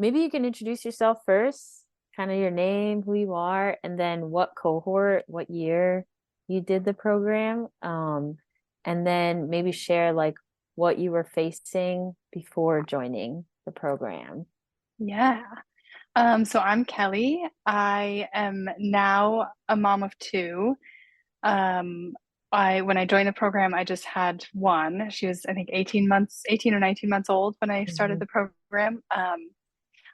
maybe you can introduce yourself first, kind of your name, who you are, and then what cohort, what year you did the program. And then maybe share like what you were facing before joining the program. Yeah. So I'm Kelly. I am now a mom of two. Um, when I joined the program, I just had one. She was, I think, 18 or 19 months old when I started Mhm. the program.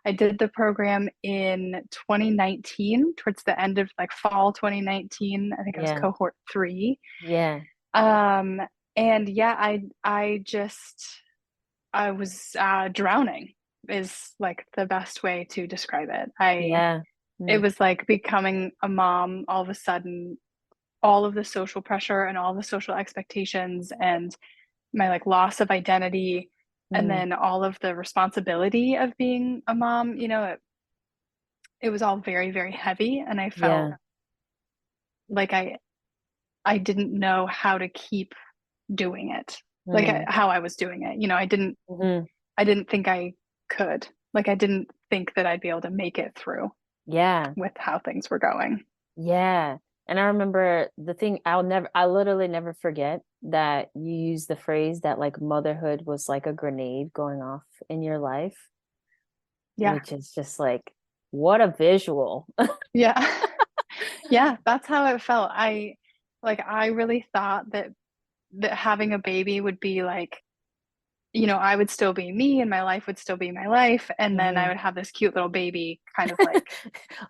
I did the program in 2019, towards the end of like fall 2019. I think I was Yeah. cohort three. Yeah. Um, and yeah, I was drowning is like the best way to describe it. Yeah. It Mm. was like becoming a mom all of a sudden, all of the social pressure and all the social expectations and my like loss of identity and Mm. then all of the responsibility of being a mom, it was all very, very heavy. And I felt Yeah. like I didn't know how to keep doing it, like Mm. how I was doing it. Hmm. I didn't think I could. Like I didn't think that I'd be able to make it through Yeah. with how things were going. Yeah. And I remember the thing I literally never forget that you used the phrase that like motherhood was like a grenade going off in your life, Yeah. which is just like, what a visual. Yeah. Yeah, that's how it felt. I really thought that having a baby would be like, I would still be me and my life would still be my life. And then I Mhm. would have this cute little baby kind of like,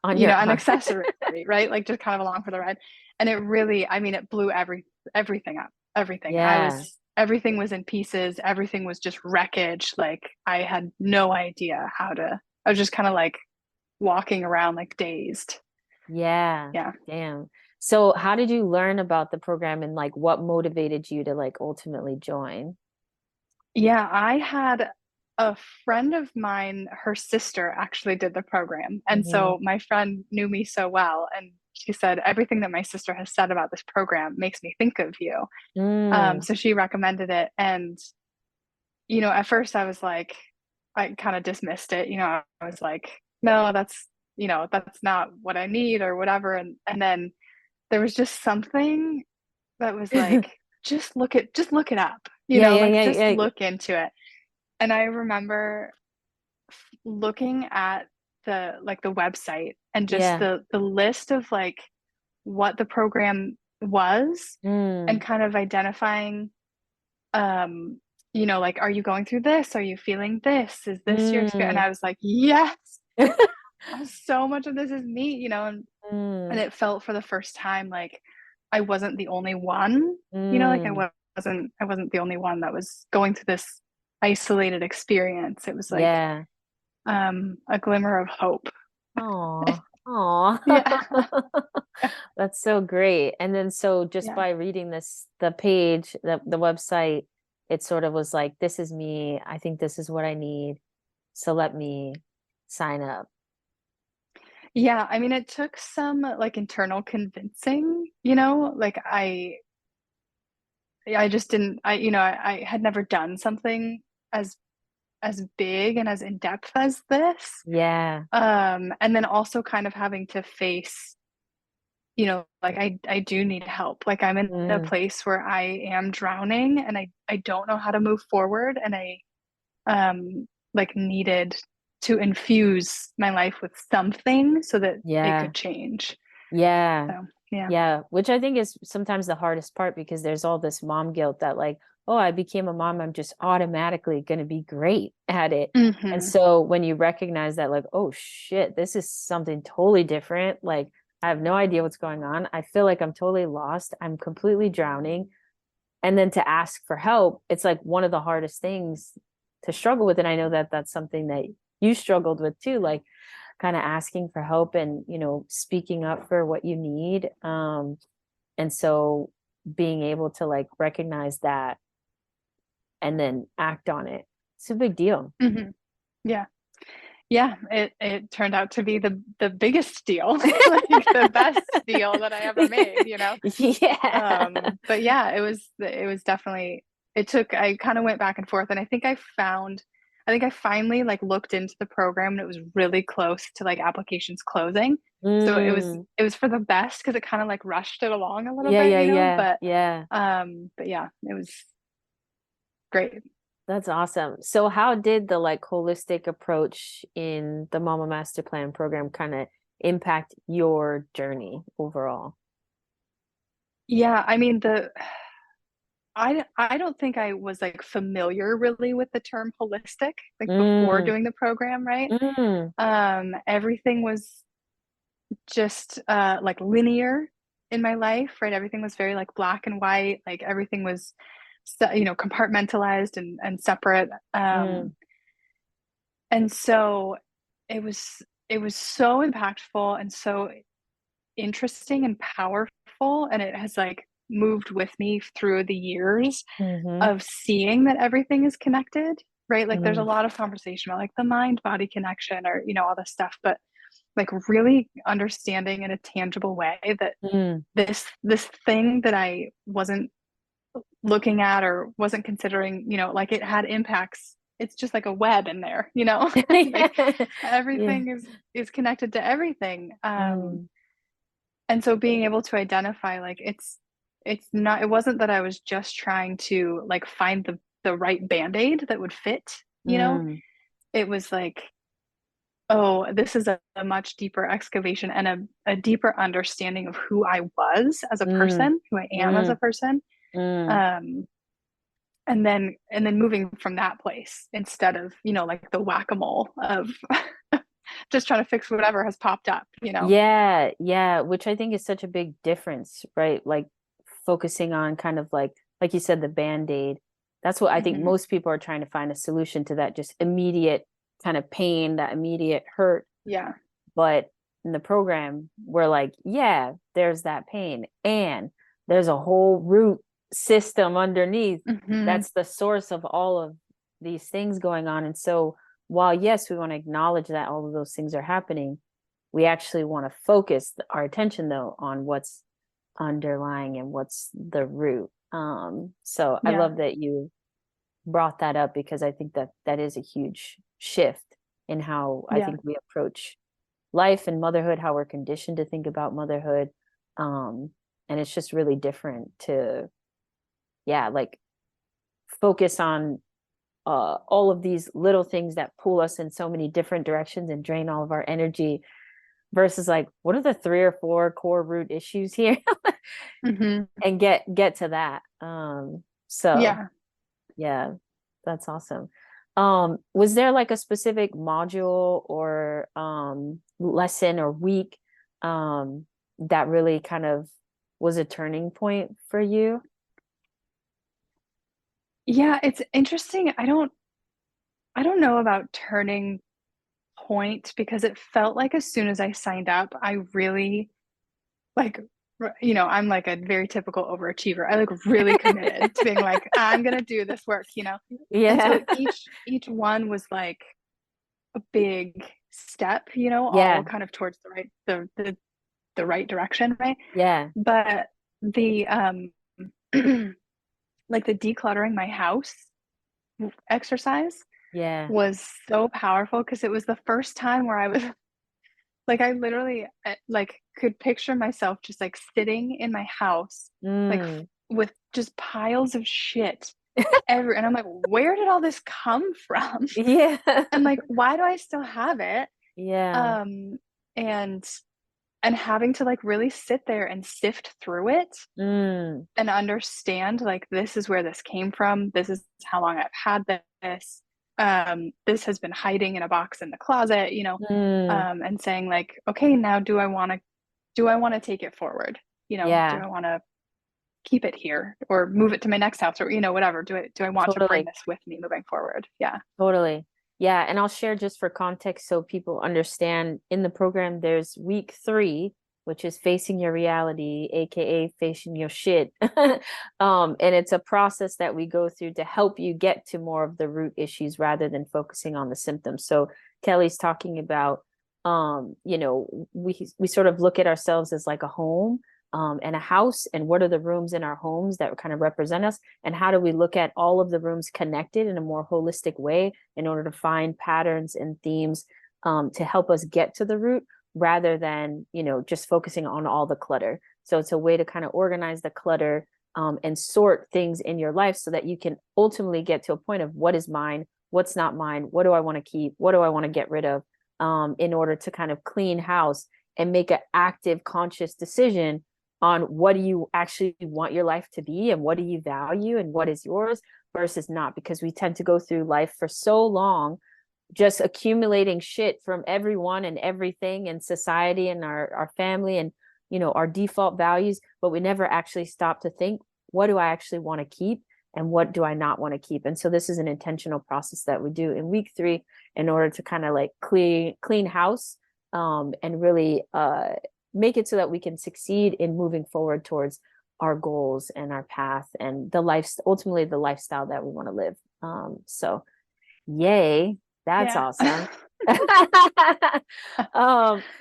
On your an arm. accessory, right? Like just kind of along for the ride. And it really, I mean, it blew everything up. Everything. Yeah. Everything was in pieces. Everything was just wreckage. Like I had no idea I was just kind of like walking around like dazed. Yeah. Yeah. Damn. So how did you learn about the program and like what motivated you to like ultimately join? Yeah, I had a friend of mine, her sister actually did the program. And Hmm. so my friend knew me so well. And she said, everything that my sister has said about this program makes me think of you. Mm. So she recommended it. And, at first I was like, I kind of dismissed it. I was like, no, that's not what I need or whatever. And then there was just something that was like, just look it up, Yeah, yeah, like yeah, just yeah. look into it. And I remember looking at the website and just Yeah. the list of like what the program was and Mm. kind of identifying um like are you going through this? Are you feeling this? Is this your experience? And Mm. I was like, yes, so much of this is me, and Mm. it felt for the first time like I wasn't the only one, like Mm. I wasn't the only one that was going through this isolated experience. It was like Yeah. a glimmer of hope. Oh, oh. Yeah. That's so great. And then so just Yeah. by reading the page, the website, it sort of was like, this is me. I think this is what I need. So let me sign up. Yeah, I mean it took some like internal convincing, like I just didn't I had never done something as big and as in depth as this. Yeah. And then also kind of having to face, like I do need help. Like I'm in a Mm. place where I am drowning and I don't know how to move forward and I like needed to infuse my life with something so that it Yeah. could change. Yeah. So, yeah. Yeah. Which I think is sometimes the hardest part because there's all this mom guilt that like, oh, I became a mom, I'm just automatically going to be great at it. And Hmm. so when you recognize that, like, oh shit, this is something totally different. Like, I have no idea what's going on. I feel like I'm totally lost. I'm completely drowning. And then to ask for help, it's like one of the hardest things to struggle with. And I know that that's something that you struggled with too, like kind of asking for help and, speaking up for what you need. And so being able to like recognize that and then act on it, it's a big deal. Hmm. Yeah. Yeah. It turned out to be the biggest deal, like the best deal that I ever made. Yeah. But yeah, it was definitely, I kind of went back and forth and I think I found think I finally like looked into the program and it was really close to like applications closing. So Mm. it was for the best because it kind of like rushed it along a little Yeah, bit, yeah, you know, yeah, yeah. but yeah, it was great. That's awesome. So how did the like holistic approach in the Mama Master Plan program kind of impact your journey overall? Yeah, I mean I don't think I was like familiar really with the term holistic like before Mm, doing the program, right? mm, Everything was just like linear in my life, right? Everything was very like black and white, like everything was you know, compartmentalized and separate. mm, And so it was so impactful and so interesting and powerful, and it has like moved with me through the years mm-hmm, of seeing that everything is connected, right? Like there's a mm, lot of conversation about like the mind body connection or you know all this stuff, but like really understanding in a tangible way that mm. this thing that I wasn't looking at or wasn't considering, you know, like it had impacts. It's just like a web in there, you know, like Yeah. everything is connected to everything. Mm, And so being able to identify like it's not, it wasn't that I was just trying to like find the right band-aid that would fit, you know, mm, it was like, oh, this is a much deeper excavation and a deeper understanding of who I was as a mm, person, who I am as a mm, person. mm. Um, and then moving from that place instead of, you know, like the whack-a-mole of just trying to fix whatever has popped up, you know. Yeah, yeah, which I think is such a big difference, right? Like focusing on kind of like you said, the band-aid. That's what I think Hmm. most people are trying to find a solution to that just immediate kind of pain, that immediate hurt. Yeah. But in the program, we're like, yeah, there's that pain. And there's a whole root system underneath Hmm. that's the source of all of these things going on. And so while yes, we want to acknowledge that all of those things are happening, we actually want to focus our attention though on what's underlying and what's the root. So I Yeah. love that you brought that up because I think that that is a huge shift in how I Yeah. think we approach life and motherhood, how we're conditioned to think about motherhood. Um, and it's just really different to, yeah, like focus on all of these little things that pull us in so many different directions and drain all of our energy versus like, what are the 3 or 4 core root issues here? Hmm. And get to that. So Yeah. yeah, that's awesome. Was there like a specific module or lesson or week that really kind of was a turning point for you? Yeah, it's interesting. I don't know about turning point because it felt like as soon as I signed up, I really like you know, I'm like a very typical overachiever. I like really committed to being like, I'm gonna do this work, you know. And Yeah. so each one was like a big step, you know, all Yeah. kind of towards the right direction, right? Yeah. But the like the decluttering my house exercise Yeah. was so powerful because it was the first time where I was like I literally like could picture myself just like sitting in my house like Mm. with just piles of shit every, and I'm like, where did all this come from? Yeah. And like why do I still have it? Yeah. Um and having to like really sit there and sift through it Mm. and understand like this is where this came from, this is how long I've had this, this has been hiding in a box in the closet, you know, Mm. and saying like, okay, now do I want to take it forward, you know, do Yeah. I want to keep it here or move it to my next house or you know whatever, do I want to bring Totally. this with me moving forward? Yeah. Totally. Yeah. And I'll share just for context so people understand in the program, there's week 3, which is facing your reality, aka facing your shit. And it's a process that we go through to help you get to more of the root issues rather than focusing on the symptoms. So Kelly's talking about we sort of look at ourselves as like a home. and a house, and what are the rooms in our homes that kind of represent us, and how do we look at all of the rooms connected in a more holistic way in order to find patterns and themes to help us get to the root, rather than, you know, just focusing on all the clutter. So it's a way to kind of organize the clutter and sort things in your life so that you can ultimately get to a point of what is mine, what's not mine, what do I want to keep, what do I want to get rid of, in order to kind of clean house and make an active, conscious decision on what do you actually want your life to be, and what do you value, and what is yours versus not. Because we tend to go through life for so long just accumulating shit from everyone and everything in society and our family and, you know, our default values, but we never actually stop to think, what do I actually want to keep and what do I not want to keep? And so this is an intentional process that we do in week 3 in order to kind of like clean house, and really make it so that we can succeed in moving forward towards our goals and our path and the life, ultimately the lifestyle that we want to live. So yay, that's Yeah. awesome.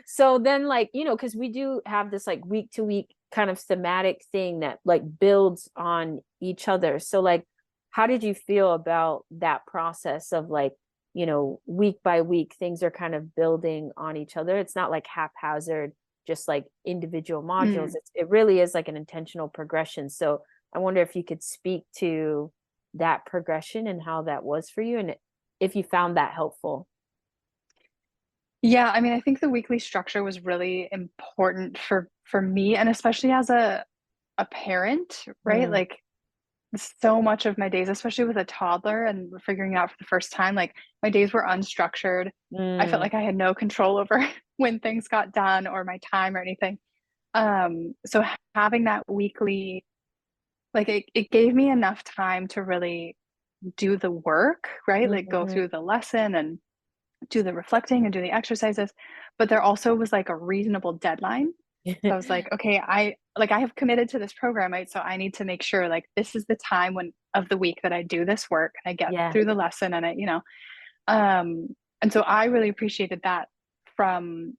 So then, like, you know, because we do have this like week to week kind of thematic thing that like builds on each other. So like, how did you feel about that process of like, you know, week by week things are kind of building on each other? It's not like haphazard, just like individual modules. Mm. It really is like an intentional progression. So I wonder if you could speak to that progression and how that was for you, and if you found that helpful. Yeah, I mean, I think the weekly structure was really important for me, and especially as a parent, right? Mm, Like so much of my days, especially with a toddler and figuring it out for the first time, like my days were unstructured. I felt mm, like I had no control over when things got done or my time or anything. So having that weekly, like it gave me enough time to really do the work, right? Like go mhm. through the lesson and do the reflecting and do the exercises. But there also was like a reasonable deadline. So I was like, okay, I have committed to this program, right? So I need to make sure like this is the time when of the week that I do this work and I get Yeah, through the lesson and um, and so I really appreciated that from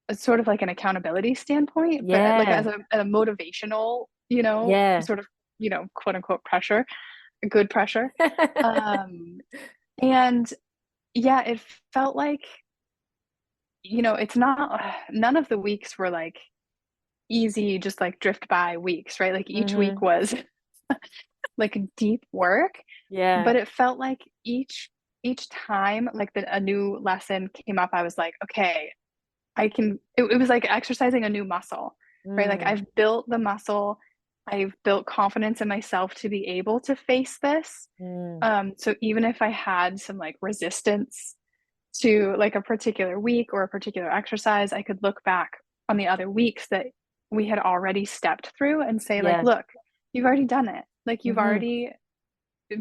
a sort of like an accountability standpoint, but like yeah, as a motivational, yeah. sort of, quote unquote pressure, good pressure. Um, and yeah, it felt like, it's not, none of the weeks were like easy, just like drift by weeks, right? Like each week Hmm. was like deep work, Yeah. but it felt like each time like a new lesson came up, I was like, okay, it was like exercising a new muscle, right? Like Mm, I've built the muscle, I've built confidence in myself to be able to face this. mm, So even if I had some like resistance to like a particular week or a particular exercise, I could look back on the other weeks that we had already stepped through and say, like, yeah. look, you've already done it. Like you've Hmm. already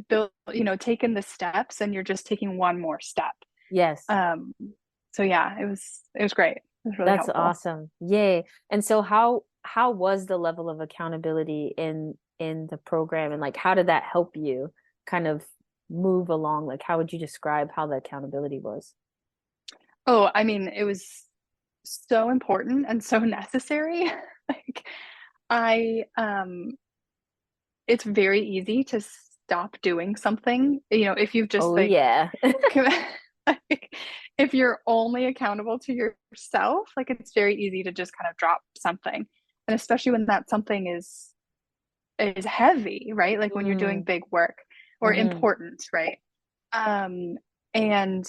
built, taken the steps and you're just taking one more step. Yes. Um, so yeah, it was great. It was really That's helpful. awesome. Yay. And so how was the level of accountability in the program, and like how did that help you kind of move along? Like how would you describe how the accountability was? Oh, I mean, it was so important and so necessary. Like I it's very easy to stop doing something, if you've just Oh like yeah. like, if you're only accountable to yourself, like it's very easy to just kind of drop something. And especially when that something is heavy, right? Like when you're doing Mm, big work or hmm. important, right? Um, and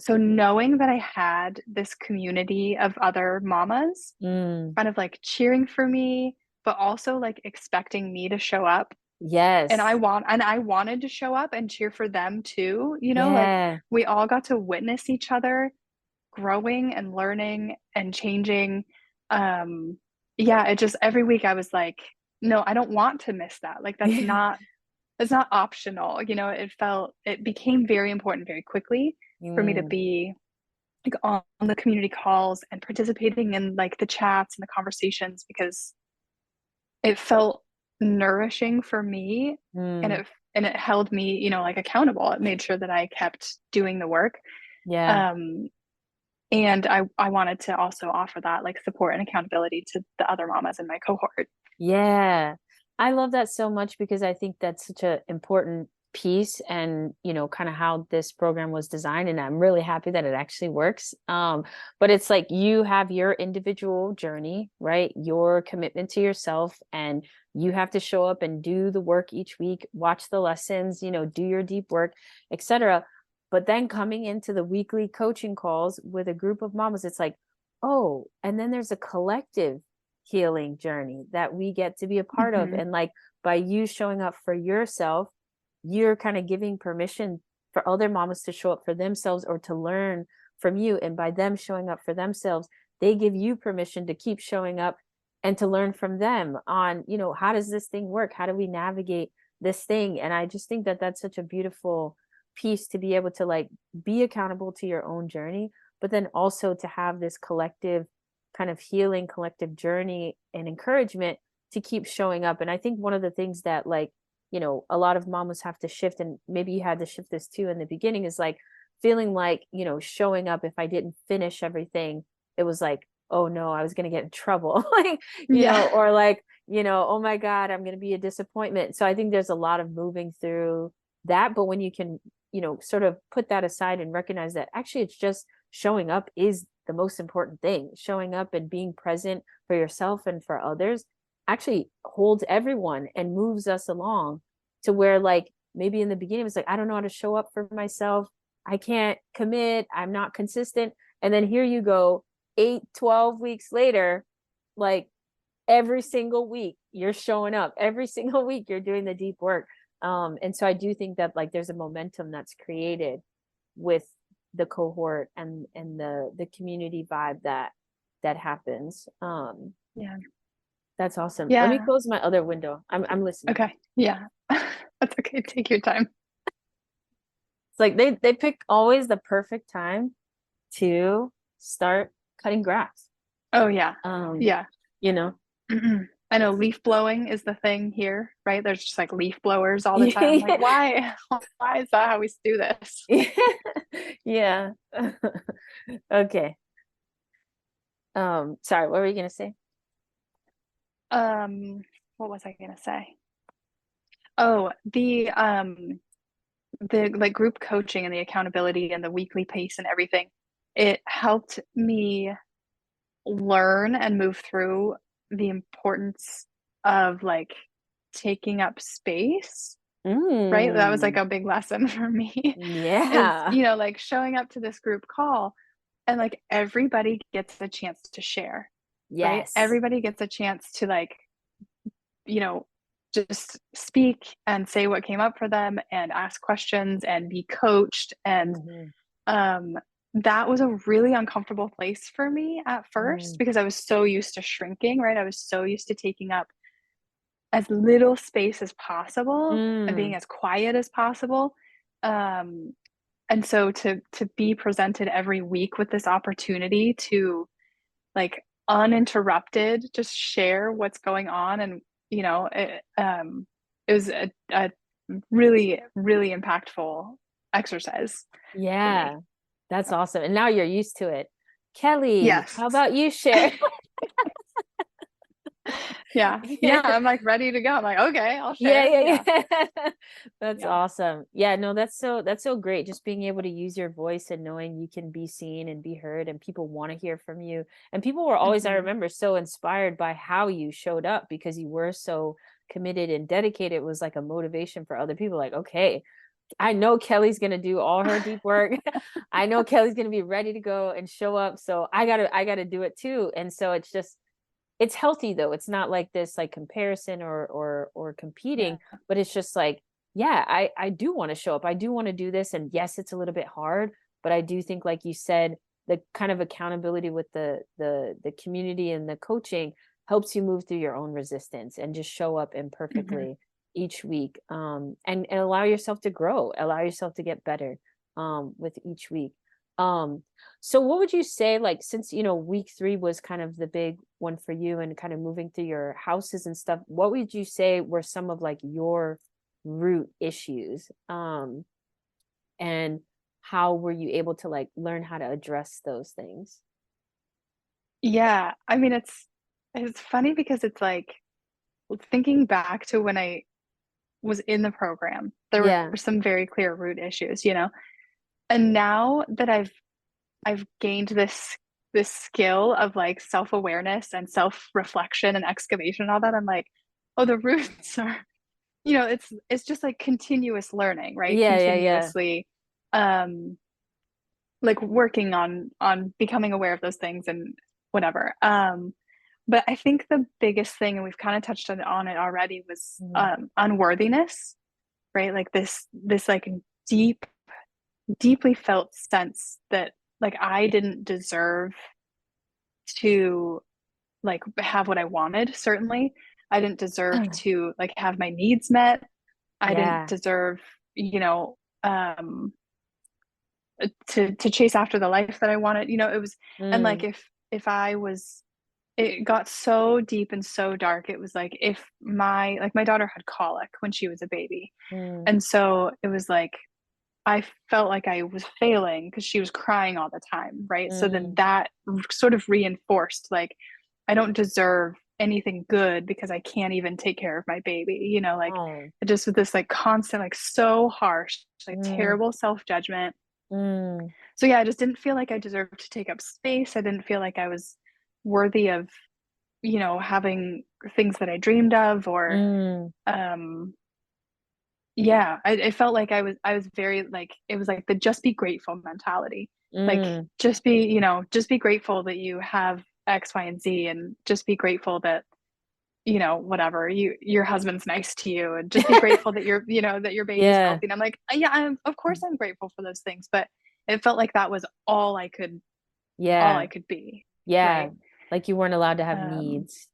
so knowing that I had this community of other mamas Mm. kind of like cheering for me, but also like expecting me to show up. And Yes. I wanted to show up and cheer for them too, like Yeah. we all got to witness each other growing and learning and changing. Um, yeah, it just every week I was like, no, I don't want to miss that. Like that's not optional. It became very important very quickly for me to Mm, be like on the community calls and participating in like the chats and the conversations because it felt nourishing for me and mm, it held me, like accountable. It made sure that I kept doing the work. yeah. Um, And I wanted to also offer that like support and accountability to the other mamas in my cohort. Yeah. I love that so much because I think that's such an important piece and, kind of how this program was designed. And I'm really happy that it actually works. But it's like you have your individual journey, right? Your commitment to yourself, and you have to show up and do the work each week, watch the lessons, do your deep work, etc. But then coming into the weekly coaching calls with a group of mamas, it's like, oh, and then there's a collective healing journey that we get to be a part of. Mm-hmm. And like by you showing up for yourself, you're kind of giving permission for other mamas to show up for themselves or to learn from you. And by them showing up for themselves, they give you permission to keep showing up and to learn from them on, how does this thing work? How do we navigate this thing? And I just think that that's such a beautiful piece to be able to like be accountable to your own journey, but then also to have this collective kind of healing collective journey and encouragement to keep showing up. And I think one of the things that like, a lot of mamas have to shift, and maybe you had to shift this too in the beginning, is like feeling like, showing up, if I didn't finish everything, it was like, oh no, I was going to get in trouble. Like, Yeah. or like, oh my God, I'm going to be a disappointment. So I think there's a lot of moving through that. But when you can, sort of put that aside and recognize that actually it's just showing up is the most important thing. Showing up and being present for yourself and for others actually holds everyone and moves us along to where like maybe in the beginning it was like, I don't know how to show up for myself. I can't commit. I'm not consistent. And then here you go, 8-12 weeks later, like every single week you're showing up, every single week you're doing the deep work. And so I do think that like there's a momentum that's created with the cohort and the community vibe that happens. Yeah. That's awesome. Let me Yeah. close my other window. I'm listening. Okay. Yeah. That's okay. Take your time. It's like they pick always the perfect time to start cutting grass. Oh yeah. Um, Yeah. you know. I know leaf blowing is the thing here, right? There's just like leaf blowers all the time. I'm like, Yeah. why? Why is that how we do this? Yeah. Okay. Sorry, what were you gonna say? Um, what was I gonna say? Oh, the like group coaching and the accountability and the weekly pace and everything. It helped me learn and move through the importance of like taking up space, right? That was like Mm, a big lesson for me is, yeah. like showing up to this group call and like everybody gets a chance to share, right? Yes. Everybody gets a chance to like, you know, just speak and say what came up for them and ask questions and be coached. And Mhm. um, that was a really uncomfortable place for me at first Mm, because I was so used to shrinking, right? I was so used to taking up as little space as possible and being mm, as quiet as possible. Um, and so to be presented every week with this opportunity to like uninterrupted just share what's going on, and it was a really really impactful exercise for me. yeah. That's awesome. And now you're used to it. Kelly, Yes. how about you share? Yeah, yeah, I'm like ready to go. I'm like, okay, I'll Yeah, share. yeah, Yeah, yeah. That's yeah. awesome. Yeah, no, that's so great. Just being able to use your voice and knowing you can be seen and be heard and people want to hear from you. And people were always, I Hmm. remember, so inspired by how you showed up because you were so committed and dedicated. It was like a motivation for other people. Like, okay, I know Kelly's gonna do all her deep work. I know Kelly's gonna be ready to go and show up. So I gotta do it too. And so it's just it's healthy though. It's not like this like comparison or Yeah. competing, but it's just like, yeah, I do want to show up. I do want to do this. And yes, it's a little bit hard, but I do think, like you said, the kind of accountability with the community and the coaching helps you move through your own resistance and just show up Hmm. imperfectly each week. And allow yourself to grow, allow yourself to get better with each week. Um, so what would you say, like, since, week 3 was kind of the big one for you and kind of moving through your houses and stuff, what would you say were some of like your root issues? And how were you able to like learn how to address those things? Yeah, I mean, it's funny because it's like thinking back to when I was in the program, there were Yeah. some very clear root issues, you know? And now that I've gained this skill of like self-awareness and self-reflection and excavation and all that, I'm like, oh, the roots are, it's just like continuous learning, right? Yeah, yeah, yeah. Continuously um like working on becoming aware of those things and whatever. But I think the biggest thing, and we've kind of touched on it already, was Mhm. unworthiness, right? Like this like deep, deeply felt sense that like I didn't deserve to like have what I wanted, certainly. I didn't deserve to like have my needs met. I didn't Yeah. deserve, you know, to chase after the life that I wanted. It was, and like Mm, if I was, it got so deep and so dark. It was like if my daughter had colic when she was a baby. mm, And so it was like I felt like I was failing because she was crying all the time, right? So then mm. that sort of reinforced like I don't deserve anything good because I can't even take care of my baby, like Oh. it just with this like constant, like so harsh, like Mm, terrible self-judgment. mm, So yeah, I just didn't feel like I deserved to take up space. I didn't feel like I was worthy of, having things that I dreamed of or mm, um yeah, I felt like I was very like it was like the just be grateful mentality. Like mm. just be grateful that you have X, Y, and Z and just be grateful that, whatever, your husband's nice to you and just be grateful that your baby's Yeah, healthy. And I'm like, yeah, of course I'm grateful for those things, but it felt like that was all yeah, I could be, yeah. right? Like you weren't allowed to have Um, needs.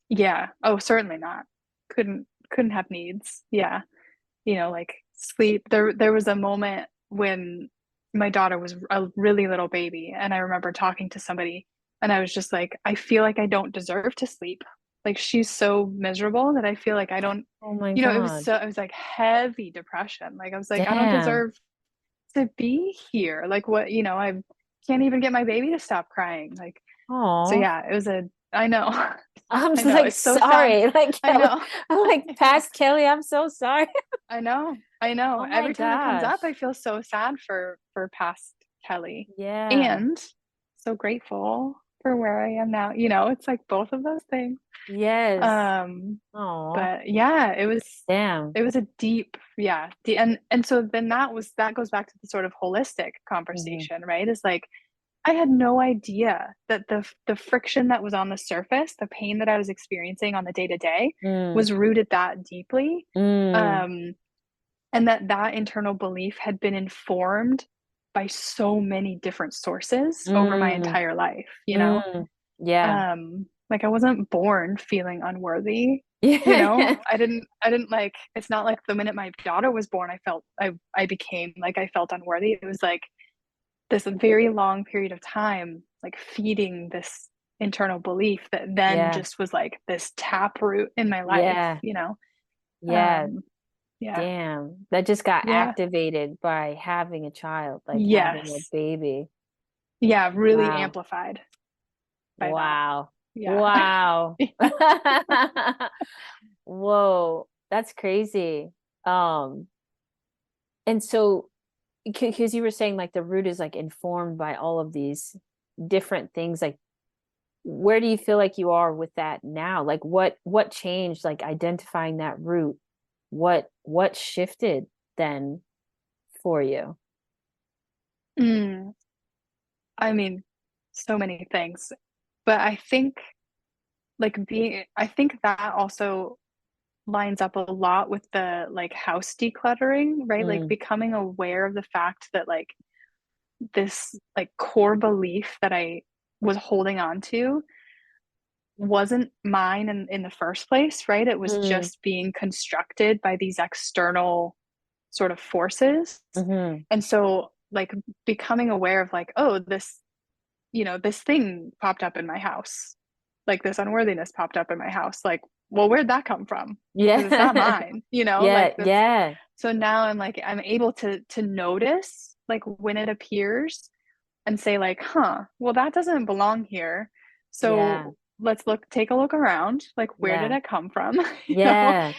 yeah. Oh, certainly not. Couldn't have needs. Yeah. Like sleep. There was a moment when my daughter was a really little baby, and I remember talking to somebody, and I was just like, I feel like I don't deserve to sleep. Like she's so miserable that I feel like I don't, Oh my it God. was like heavy depression. Like I was like, I don't Damn. deserve to be here. Like what, I can't even get my baby to stop crying. Like, so Oh, yeah, I know. I'm I just know. like It's so sad. sorry. Like I Kelly, know. I'm like Yeah. past Kelly. I'm so sorry. I know. I know. Oh my Every time it comes up, I gosh. feel so sad for past Kelly Yeah. and so grateful for where I am now. It's like both of those things. Yes. Um, Oh, but yeah, it was damn. a deep, yeah. And so then that goes back to the sort of holistic Hmm. conversation, right? Is like I had no idea that the friction that was on the surface, the pain that I was experiencing on the day to day Mm, was rooted that deeply. mm, Um, and that internal belief had been informed by so many different sources over my mm, entire life. mm. Yeah. Like I wasn't born feeling unworthy. Yeah. I didn't like, it's not like the minute my daughter was born I became like I felt unworthy. It was like this very long period of time like feeding this internal belief that then Yeah. just was like this taproot in my Yeah. life. Yeah. um yeah. Damn. That just got Yeah. activated by having a child, like having a Yes. baby. Yeah, really Wow. amplified by that. Wow. Yeah. Wow. Whoa. That's crazy. Um, and so because you were saying like the root is like informed by all of these different things, like where do you feel like you are with that now? Like what changed, like identifying that root? What shifted then for you? Mm, I mean, so many things. But I think that also lines up a lot with the like house decluttering, right? Like Mm, becoming aware of the fact that like this like core belief that I was holding on to wasn't mine in the first place, right? It was mm, just being constructed by these external sort of forces. mhm. And so like becoming aware of like, oh, this thing popped up in my house. Like this unworthiness popped up in my house. Like, well, where'd that come from? Because it's not Yeah. mine, Yeah, like that's yeah. So now I'm able to notice like when it appears and say like, huh, well, that doesn't belong here. Yeah. So take a look around. Like, where did Yeah. it come from? Yeah.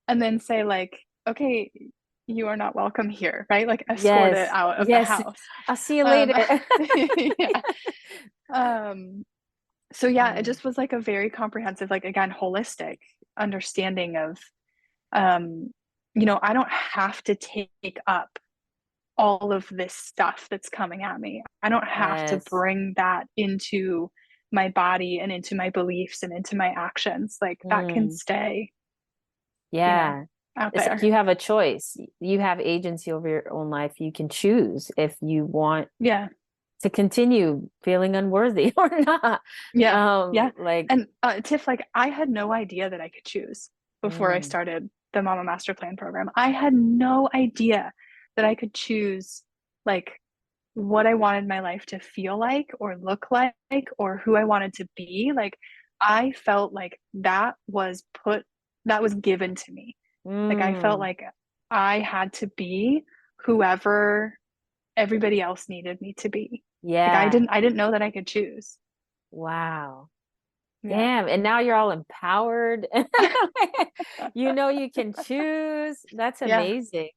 And then say like, okay, you are not welcome here, right? Like escort it Yes. out of the Yes. house. I'll see you Um, later. yeah. Um, so yeah, it Mm, just was like a very comprehensive, like again, holistic understanding of, um, I don't have to take up all of this stuff that's coming at me. I don't have to yes. bring that into my body and into my beliefs and into my actions. Like that can Mm, stay, you know, yeah. out It's like there. you have a choice. You have agency over your own life. You can choose if you want Yeah. to continue feeling unworthy or not. Yeah. Yeah. Like, And Tiff, like I had no idea that I could choose before I mm, started the Mama Master Plan program. I had no idea that I could choose like what I wanted my life to feel like or look like or who I wanted to be. Like I felt like that was given to me. Like I felt mm, like I had to be whoever everybody else needed me to be. Like yeah. I didn't know that I could choose. Wow. Yeah. Damn. And now you're all empowered. You know you can choose. That's Yeah. amazing.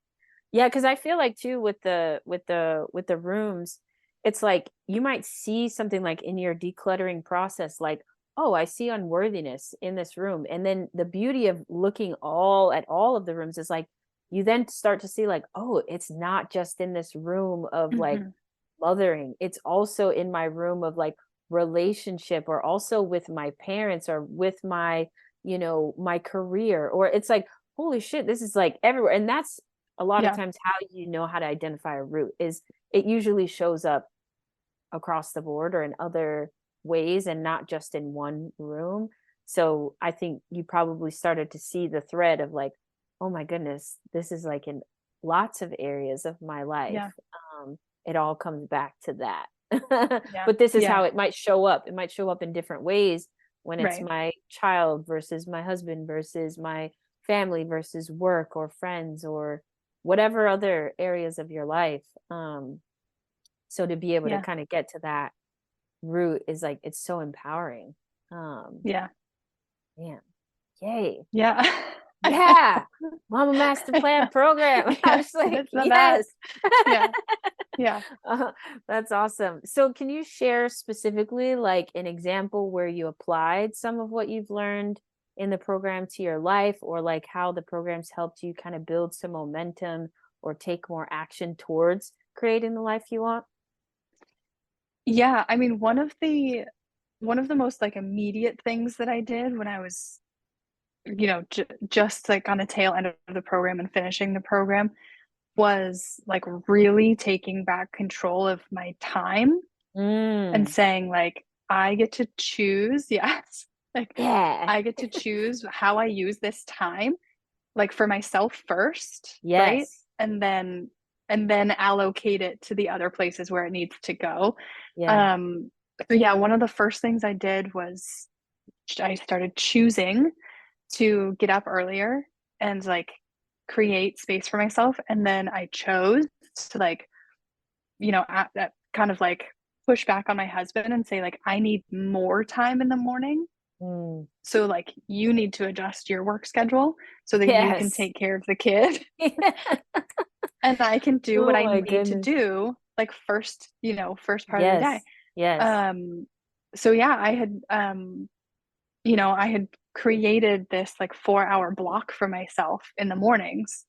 Yeah, because I feel like too with the rooms, it's like you might see something like in your decluttering process, like, oh, I see unworthiness in this room. And then the beauty of looking all at all of the rooms is like you then start to see like, oh, it's not just in this room of like Hmm. mothering. It's also in my room of like relationship or also with my parents or with my, my career. Or it's like, holy shit, this is like everywhere. And that's a lot of Yeah. times how you know how to identify a root is it usually shows up across the board or in other ways and not just in one room. So I think you probably started to see the thread of like, oh my goodness, this is like in lots of areas of my life. Yeah. It all comes back to that. Yeah. But this is Yeah. how it might show up. It might show up in different ways when it's Right. my child versus my husband versus my family versus work or friends or whatever other areas of your life. So to be able to Yeah. kind of get to that root is like it's so empowering. Yeah. Man, yay. Yeah. Yeah. Mama Master Plan program. I'm Yes, just like, it's the yes. best. Yeah. Yeah. Uh, that's awesome. So can you share specifically like an example where you applied some of what you've learned in the program to your life or like how the programs helped you kind of build some momentum or take more action towards creating the life you want? Yeah. I mean, one of the most like immediate things that I did when I was, just like on the tail end of the program and finishing the program was like really taking back control of my time and Mm, saying like I get to choose, yes. Like yeah. I get to choose how I use this time, like for myself first, right? Yes. And then allocate it to the other places where it needs to go. Yeah. Um so yeah, one of the first things I did was I started choosing to get up earlier and like create space for myself. And then I chose to like, that kind of like push back on my husband and say, like, I need more time in the morning. Mm. So, like, you need to adjust your work schedule so that you can Yes. take care of the kid and I can do what Oh I my need to goodness. do, like, first part of the day. Yes. Yes. Um, so yeah, I had created this like 4 hour block for myself in the mornings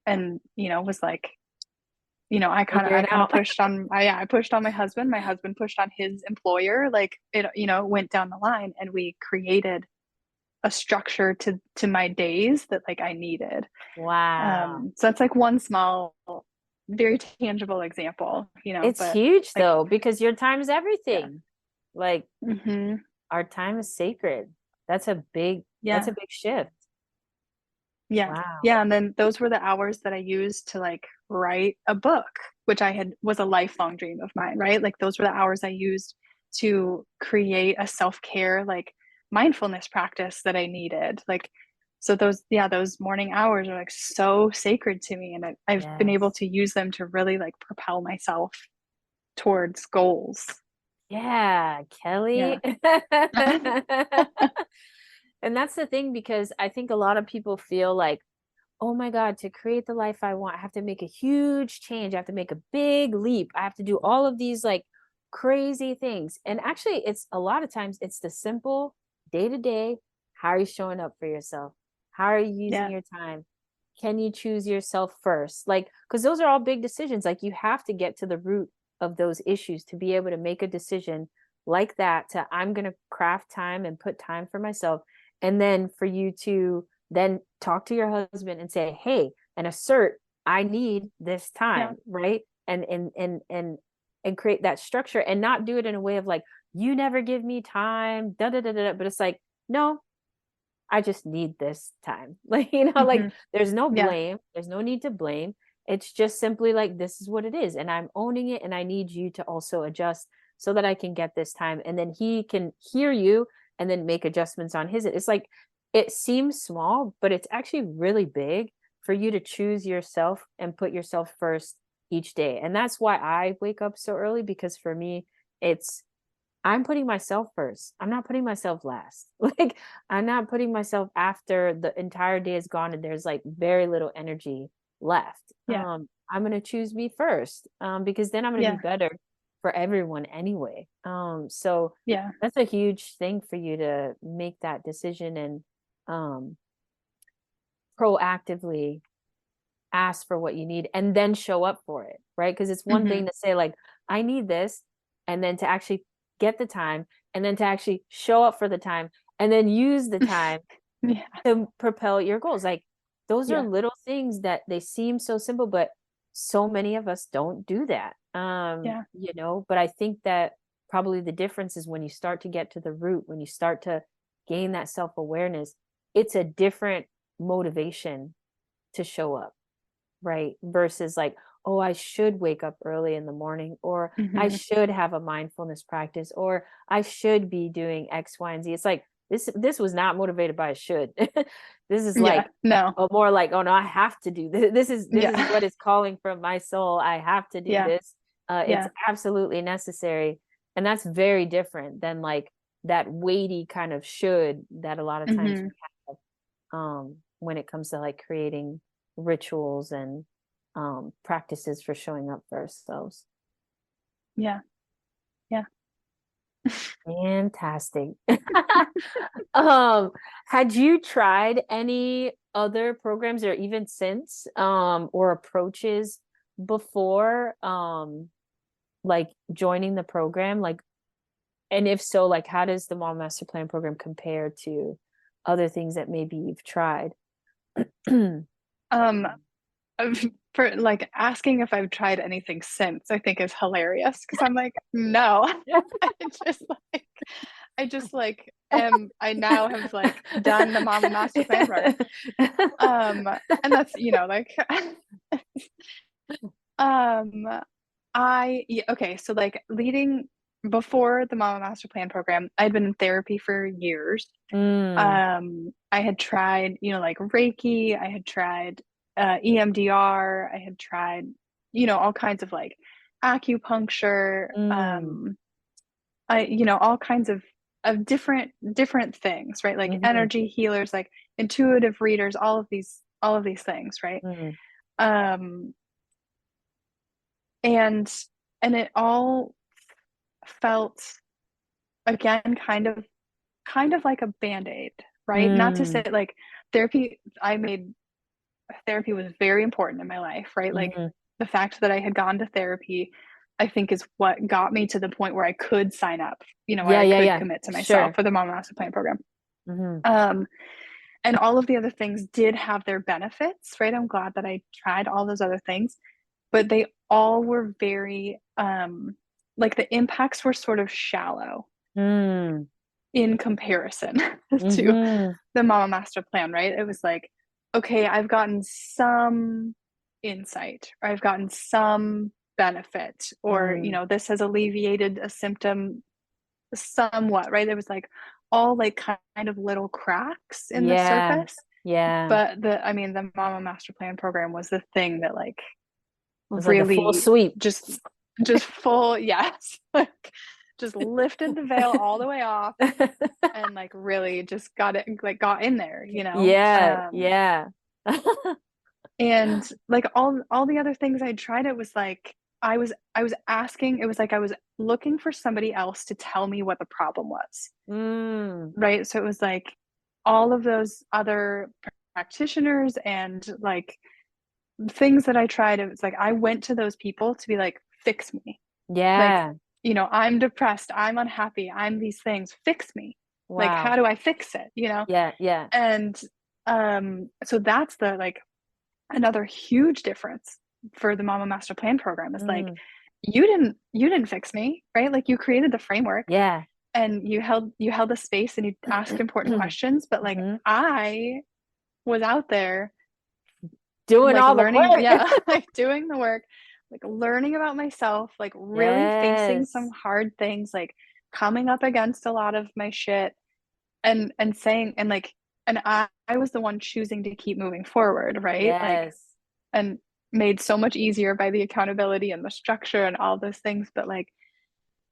and, was like, Figure I it kind of out. pushed on, I pushed on my husband pushed on his employer, like it, went down the line and we created a structure to my days that like I needed. Wow. So that's like one small, very tangible example, It's but huge like, though, because your time is yeah. everything. Like Hmm. our time is sacred. That's a Yeah. big shift. Yeah. Wow. Yeah. And then those were the hours that I used to like write a book, which was a lifelong dream of mine, right? Like those were the hours I used to create a self-care, like mindfulness practice that I needed. Like So those morning hours are like so sacred to me. And I've been able Yes. to use them to really like propel myself towards goals. Yeah, Yeah. Kelly. And that's the thing, because I think a lot of people feel like, oh my God, to create the life I want, I have to make a huge change. I have to make a big leap. I have to do all of these like crazy things. And actually, it's a lot of times it's the simple day to day. How are you showing up for yourself? How are you using Yeah. your time? Can you choose yourself first? Like, because those are all big decisions. Like, you have to get to the root of those issues to be able to make a decision like that, to I'm going to craft time and put time for myself. And then for you to then talk to your husband and say, hey, and assert, I need this Yeah. time, right? And create that structure, and not do it in a way of like, you never give me time, da da da da. But it's like, no, I just need this time. Like, like Hmm. there's no Yeah. blame. There's no need to blame. It's just simply like, this is what it is. And I'm owning it. And I need you to also adjust so that I can get this time. And then he can hear you and then make adjustments on his. It's like, it seems small, but it's actually really big for you to choose yourself and put yourself first each day. And that's why I wake up so early, because for me, it's I'm putting myself first. I'm not putting myself last. Like, I'm not putting myself after the entire day is gone and there's like very little energy left. Yeah. I'm gonna choose me first, because then I'm gonna be Yeah. better for everyone anyway. So Yeah. that's a huge thing for you to make that decision and um proactively ask for what you need and then show up for it, right? Because it's one Hmm. thing to say like, I need this, and then to actually get the time, and then to actually show up for the time, and then use the time Yeah. to propel your goals. Like, those are Yeah. little things that they seem so simple, but so many of us don't do that. Yeah. But I think that probably the difference is when you start to get to the root, when you start to gain that self-awareness, it's a different motivation to show up, right? Versus like, oh, I should wake up early in the morning, or I Hmm. should have a mindfulness practice, or I should be doing X, Y, and Z. It's like, this was not motivated by a should. This is Yeah. like No. more like, oh no, I have to do this. This is Yeah. what is calling from my soul. I have to do Yeah. this. It's Yeah. absolutely necessary. And that's very different than like that weighty kind of should that a lot of times Hmm. we have when it comes to like creating rituals and practices for showing up for ourselves. Yeah. Yeah. Fantastic. um, had you tried any other programs, or even since, or approaches before, like joining the program? Like, and if so, like, how does the Mom Master Plan program compare to other things that maybe you've tried? Um, for like asking if I've tried anything since, I think is hilarious because I'm like, no. I just like I now have like done the Mama Master Plan program. Um, and that's like um okay, so like leading before the Mama Master Plan program, I'd been in therapy for years. Mm, I had tried, like Reiki, I had tried EMDR, I had tried, all kinds of like acupuncture, mm, all kinds of different things, right? Like mhm, energy healers, like intuitive readers, all of these things, right? mm, Um, and it all felt again kind of like a band-aid, right? Not to say mm, like therapy, I made therapy was very important in my life, right? Like mhm. the fact that I had gone to therapy, I think is what got me to the point where I could sign up, where Yeah, I yeah, could yeah. commit to myself Sure. for the Mom Master Plan program. Mhm. Um, and all of the other things did have their benefits, right? I'm glad that I tried all those other things, but they all were very, like the impacts were sort of shallow Mm, in comparison to mhm, the Mama Master Plan, right? It was like, okay, I've gotten some insight, or I've gotten some benefit, or, mm. this has alleviated a symptom somewhat, right? There was like all like kind of little cracks in the Yeah. surface. Yeah. But the Mama Master Plan program was the thing that like It was like a full really sweep. just full, yes, like just lifted the veil all the way off and like really just got in there, you know? Yeah, yeah. And like all the other things I tried, it was like I was asking, it was like I was looking for somebody else to tell me what the problem was. Mm, Right? So it was like all of those other practitioners and like things that I tried, it was like I went to those people to be like, fix me. Like, yeah. I'm depressed, I'm unhappy, I'm these things, fix me. Like, how Wow. do I fix it? You know? Yeah, yeah. And so that's the like another huge difference for the Mama Master Plan program is like Mm, you didn't fix me, right? Like you created the framework yeah. and you held the space and you asked important questions, but like Hmm. I was out there Doing like all the learning, work. yeah, like doing the work, like learning about myself, like really facing some Yes. hard things, like coming up against a lot of my shit and saying and like and I was the one choosing to keep moving forward, right? Like Yes. and made so much easier by the accountability and the structure and all those things, but like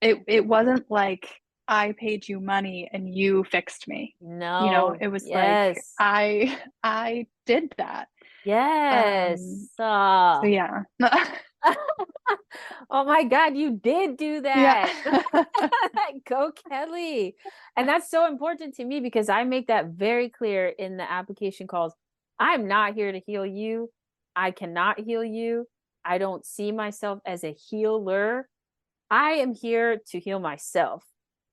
it wasn't like I paid you money and you fixed me. No. It was like Yes. I did that. Yes. So yeah. Oh my God, you did do Yeah. that. Go Kelly. And that's so important to me because I make that very clear in the application calls. I'm not here to heal you. I cannot heal you. I don't see myself as a healer. I am here to heal myself.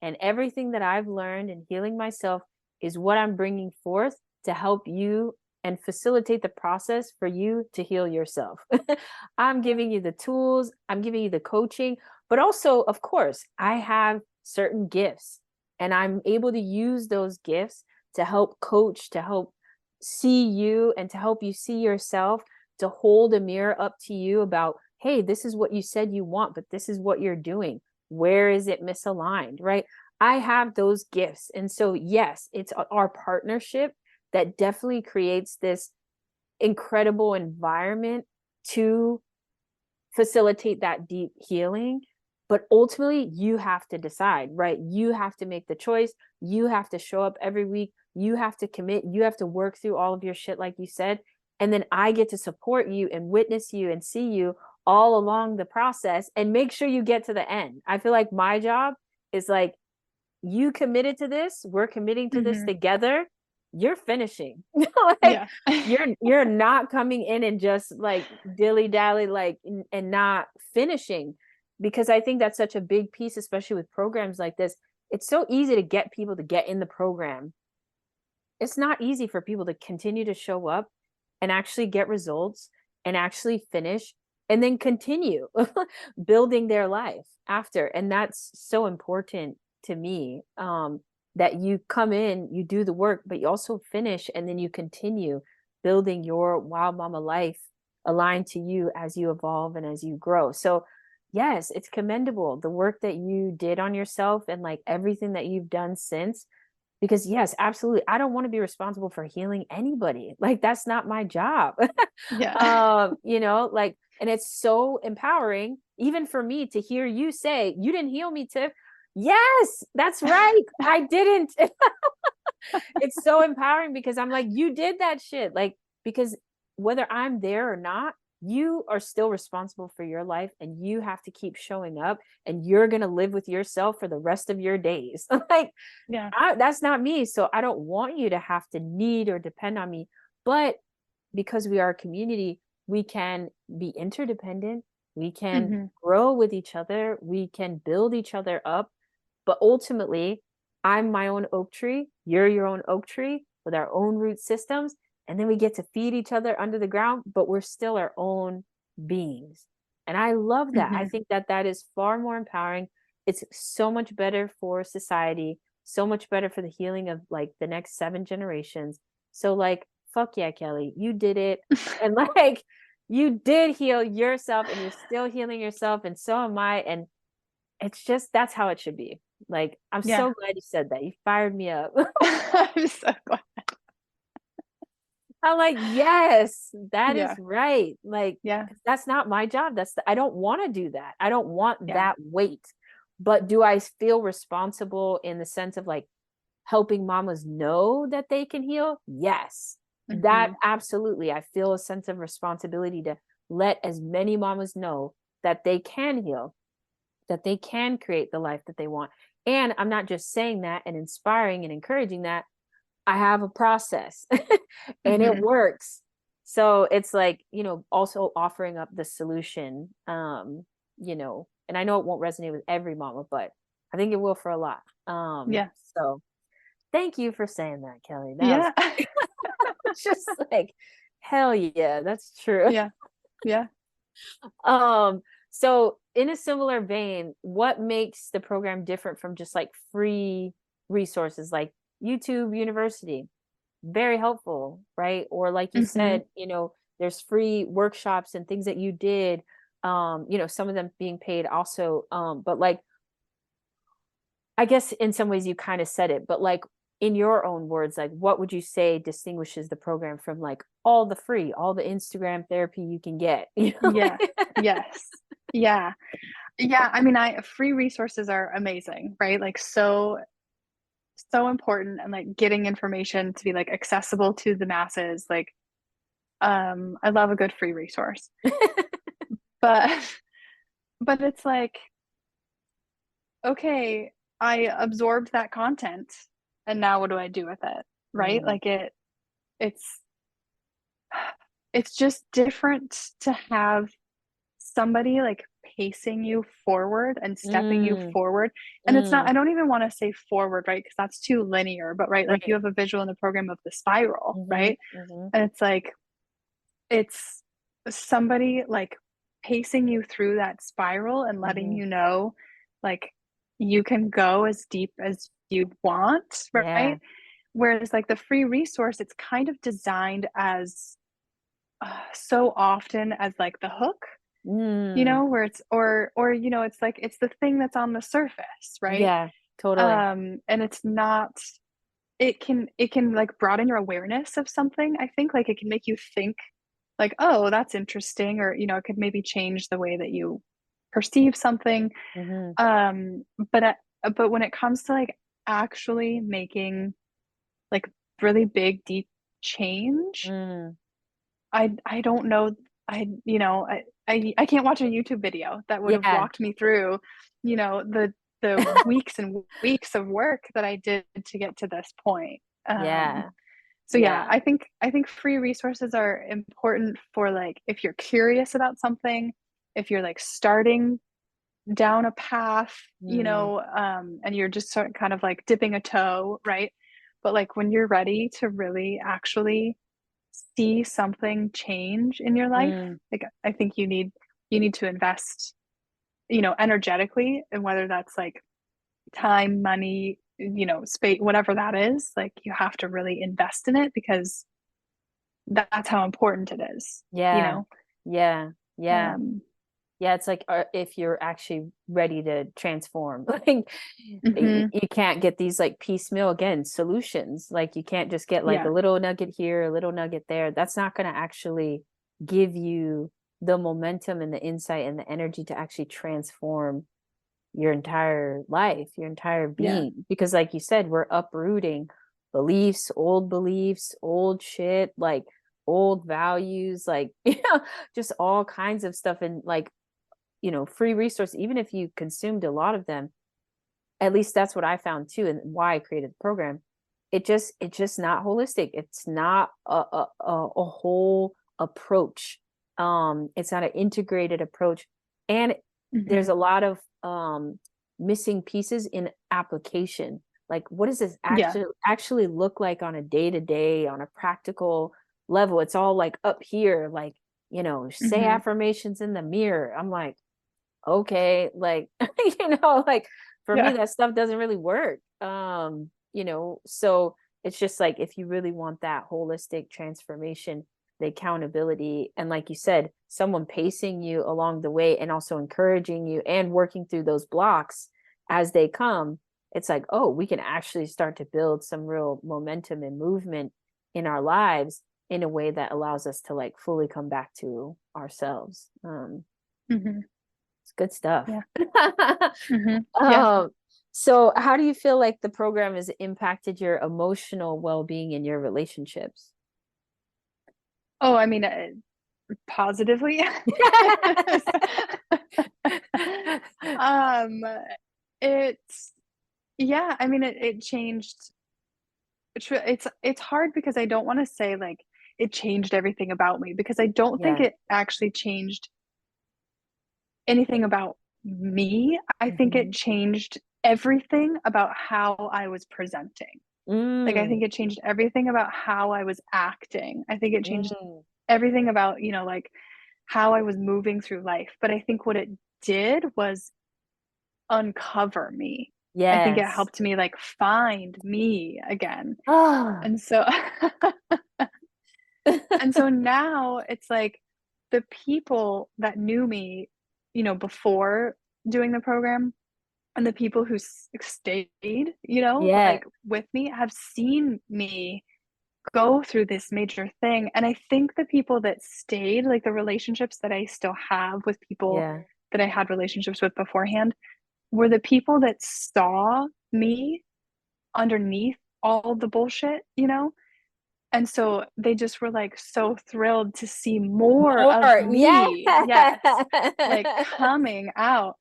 And everything that I've learned in healing myself is what I'm bringing forth to help you and facilitate the process for you to heal yourself. I'm Yeah. giving you the tools, I'm giving you the coaching, but also, of course, I have certain gifts and I'm able to use those gifts to help coach, to help see you, and to help you see yourself, to hold a mirror up to you about, hey, this is what you said you want, but this is what you're doing. Where is it misaligned, right? I have those gifts. And so, yes, it's our partnership that definitely creates this incredible environment to facilitate that deep healing. But ultimately, you have to decide, right? You have to make the choice. You have to show up every week. You have to commit. You have to work through all of your shit, like you said. And then I get to support you and witness you and see you all along the process and make sure you get to the end. I feel like my job is like, you committed to this, we're committing to this Hmm. together, you're finishing. Like Yeah. you're not coming in and just like dilly dally like and not finishing, because I think that's such a big piece, especially with programs like this. It's so easy to get people to get in the program. It's not easy for people to continue to show up and actually get results and actually finish and then continue building their life after. And that's so important to me, that you come in, you do the work, but you also finish and then you continue building your wild mama life aligned to you as you evolve and as you grow. So yes, it's commendable, the work that you did on yourself and like everything that you've done since, because yes, absolutely, I don't want to be responsible for healing anybody. Like that's not my job. Yeah. Like, and it's so empowering even for me to hear you say you didn't heal me, Tiff. Yes, that's right, I didn't. It's so empowering because I'm like, you did that shit. Like, because whether I'm there or not, you are still responsible for your life and you have to keep showing up and you're going to live with yourself for the rest of your days. Like, Yeah. that's not me. So I don't want you to have to need or depend on me. But because we are a community, we can be interdependent. We can Hmm. grow with each other. We can build each other up. But ultimately, I'm my own oak tree. You're your own oak tree with our own root systems. And then we get to feed each other under the ground, but we're still our own beings. And I love that. I Hmm. think that that is far more empowering. It's so much better for society, so much better for the healing of like the next 7 generations. So like, fuck yeah, Kelly, you did it. And like, you did heal yourself and you're still healing yourself. And so am I. And it's just, that's how it should be. Like, I'm Yeah. so glad you said that. You fired me up. I'm so glad. I'm like, yes, that is Yeah. right. Like, Yeah. that's not my job. I don't want to do that. I don't want Yeah. that weight. But do I feel responsible in the sense of like helping mamas know that they can heal? Yes, that Hmm. absolutely. I feel a sense of responsibility to let as many mamas know that they can heal, that they can create the life that they want. And I'm not just saying that and inspiring and encouraging that. I have a process and it Hmm. works. So it's like, also offering up the solution, and I know it won't resonate with every mama, but I think it will for a lot. Yeah. So thank you for saying that, Kelly. That was Yeah. just like, hell yeah, that's true. Yeah. Yeah. So in a similar vein, what makes the program different from just like free resources like YouTube University? Very helpful, right? Or like you Hmm. said, there's free workshops and things that you did, some of them being paid also. But like, I guess in some ways you kind of said it, but like in your own words, like what would you say distinguishes the program from like all the Instagram therapy you can get, Yeah. Yes. Yeah. Yeah. I mean, free resources are amazing, right? Like so important, and like getting information to be like accessible to the masses. Like, I love a good free resource. But but it's like, okay, I absorbed that content, and now what do I do with it? Right? Mm, Like it's it's just different to have somebody like pacing you forward and stepping you mm, forward. And it's not, mm, I don't even want to say forward, right? Because that's too linear, but right, like you right. have a visual in the program of the spiral, Mm-hmm, right? mm-hmm, And it's like, it's somebody like pacing you through that spiral and letting mm-hmm. you know, like, you can go as deep as you want, Yeah. right? Whereas like the free resource, it's kind of designed as so often as like the hook, Mm, where it's, or it's like it's the thing that's on the surface, right? yeah, totally. And it's not, it can like broaden your awareness of something. I think like it can make you think like, oh, that's interesting, or it could maybe change the way that you perceive something. Mm-hmm. um but uh, but when it comes to like actually making like really big deep change, Mm, I don't know. I can't watch a YouTube video that would have yeah, walked me through, the weeks and weeks of work that I did to get to this point. yeah, So yeah, yeah. I think free resources are important for like if you're curious about something, if you're like starting down a path, Mm, and you're just sort of kind of like dipping a toe, right? But like when you're ready to really actually see something change in your life, mm, like I think you need to invest, energetically, and whether that's like time, money, space, whatever that is, like you have to really invest in it because that's how important it is, you yeah, know? yeah, yeah. Um, Yeah, it's like if you're actually ready to transform, like mhm, you can't get these like piecemeal again solutions. Like you can't just get like a yeah, little nugget here, a little nugget there. That's not going to actually give you the momentum and the insight and the energy to actually transform your entire life, your entire yeah, being. Because like you said, we're uprooting beliefs, old shit, like old values, like just all kinds of stuff. And like, free resource, even if you consumed a lot of them, at least that's what I found too, and why I created the program. It's just not holistic. It's not a whole approach. It's not an integrated approach. And there's mhm, a lot of missing pieces in application. Like what does this yeah, actually look like on a day-to-day, on a practical level? It's all like up here, like, say mhm, affirmations in the mirror. I'm like, okay, like like for me yeah, that stuff doesn't really work. So it's just like if you really want that holistic transformation, the accountability, and like you said, someone pacing you along the way and also encouraging you and working through those blocks as they come, it's like, oh, we can actually start to build some real momentum and movement in our lives. in a way that allows us to like fully come back to ourselves. Mm-hmm. It's good stuff. Yeah. Mm-hmm. Yeah. um so how do you feel like the program has impacted your emotional well-being in your relationships? Oh, I mean, positively. um it's yeah, I mean, it changed. It's hard because I don't want to say like it changed everything about me, because I don't think Yeah. it actually changed anything about me. I think it Hmm. changed everything about how I was presenting. Like, I think Mm, it changed everything about how I was acting. I think it changed mm. everything about, like how I was moving through life. But I think what it did was uncover me. I think it Yes. helped me like find me again. Oh. And so and so now it's like the people that knew me, before doing the program, and the people who stayed, Yeah. like with me, have seen me go through this major thing. And I think the people that stayed, like the relationships that I still have with people Yeah. that I had relationships with beforehand, were the people that saw me underneath all the bullshit, And so they just were like so thrilled to see more of More. Yeah. me. Yes. Like coming out.